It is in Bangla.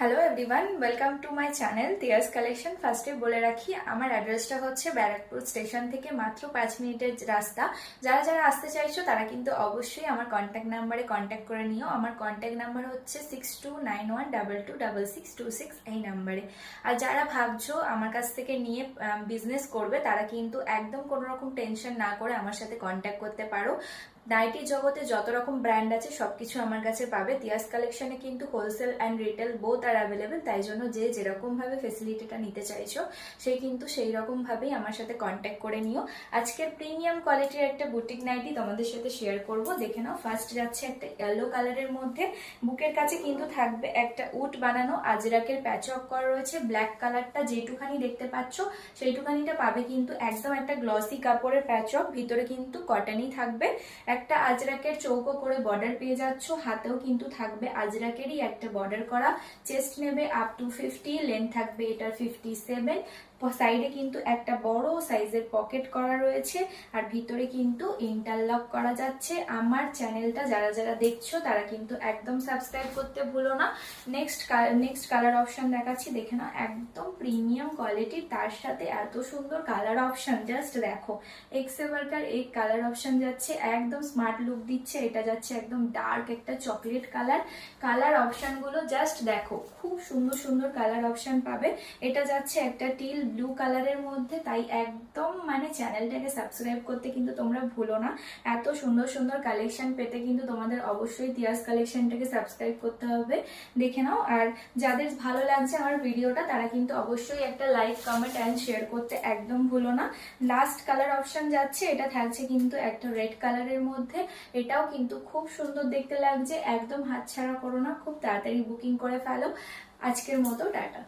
Hello everyone, welcome to my channel Tiyas collection. ফার্স্টে বলে রাখি, আমার অ্যাড্রেসটা হচ্ছে ব্যারাকপুর স্টেশন থেকে মাত্র 5 মিনিটের রাস্তা। যারা যারা আসতে চাইছো তারা কিন্তু অবশ্যই আমার কন্ট্যাক্ট নাম্বারে কন্ট্যাক্ট করে নিও। আমার কন্ট্যাক্ট নাম্বার হচ্ছে 6291226626 এই নাম্বারে। আর যারা ভাবছো আমার কাছ থেকে নিয়ে বিজনেস করবে তারা কিন্তু একদম কোনো রকম টেনশন না করে আমার সাথে কন্ট্যাক্ট করতে পারো। নাইটি জগতে যত রকম ব্র্যান্ড আছে সবকিছু আমার কাছে পাবে। তিয়াস কালেকশনে কিন্তু wholesale and retail both are available, তাই জন্য যে যেরকম ভাবে ফেসিলিটিটা নিতে চাইছো সেই কিন্তু সেই রকম ভাবেই আমার সাথে কন্ট্যাক্ট করে নিও। আজকের প্রিমিয়াম কোয়ালিটির একটা বুটিক নাইটি তোমাদের সাথে শেয়ার করব, দেখে নাও। ফার্স্ট যাচ্ছে একটা ইয়েলো কালারের মধ্যে, বুকের কাছে কিন্তু থাকবে একটা উড বানানো আজরাকের প্যাচওয়ার্ক করা রয়েছে। ব্ল্যাক কালারটা যেটুখানি দেখতে পাচ্ছ সেইটুখানিটা পাবে কিন্তু একদম একটা গ্লসি কাপড়ের প্যাচওয়ার্ক, ভিতরে কিন্তু কটনই থাকবে। একটা আজরাকের চৌকো করে বর্ডার পেয়ে যাচ্ছ, হাতেও কিন্তু থাকবে আজরাকেরই একটা বর্ডার করা। চেস্ট নেবে আপ টু 50, লেন্থ থাকবে এটার 57। সাইডে কিন্তু একটা বড় সাইজের পকেট করা রয়েছে, আর ভিতরে কিন্তু ইন্টারলক করা যাচ্ছে। আমার চ্যানেলটা যারা যারা দেখছো তারা কিন্তু একদম সাবস্ক্রাইব করতে ভুলো না। নেক্সট কালার অপশন দেখাচ্ছি, দেখে নাও। একদম প্রিমিয়াম কোয়ালিটির, তার সাথে এত সুন্দর কালার অপশন, জাস্ট দেখো। এক্সেভারকার এই কালার অপশন যাচ্ছে, একদম স্মার্ট লুক দিচ্ছে। এটা যাচ্ছে একদম ডার্ক একটা চকলেট কালার। কালার অপশন গুলো জাস্ট দেখো, খুব সুন্দর সুন্দর কালার অপশন পাবে। এটা যাচ্ছে একটা টিল ব্লু কালারের মধ্যে, তাই একদম চ্যানেলটাকে সাবস্ক্রাইব করতে কিন্তু তোমরা ভুলো না। এত সুন্দর সুন্দর কালেকশন পেতে কিন্তু তোমাদের অবশ্যই তিয়াস কালেকশনটাকে সাবস্ক্রাইব করতে হবে, দেখে নাও। আর যাদের ভালো লাগছে আমার ভিডিওটা তারা কিন্তু অবশ্যই একটা লাইক, কমেন্ট অ্যান্ড শেয়ার করতে একদম ভুলো না। লাস্ট কালার অপশন যাচ্ছে, এটা থাকছে কিন্তু একটা রেড কালারের মধ্যে। এটাও কিন্তু খুব সুন্দর দেখতে লাগছে, একদম হাতছাড়া করো না, খুব তাড়াতাড়ি বুকিং করে ফেলো। আজকের মতো টাটা।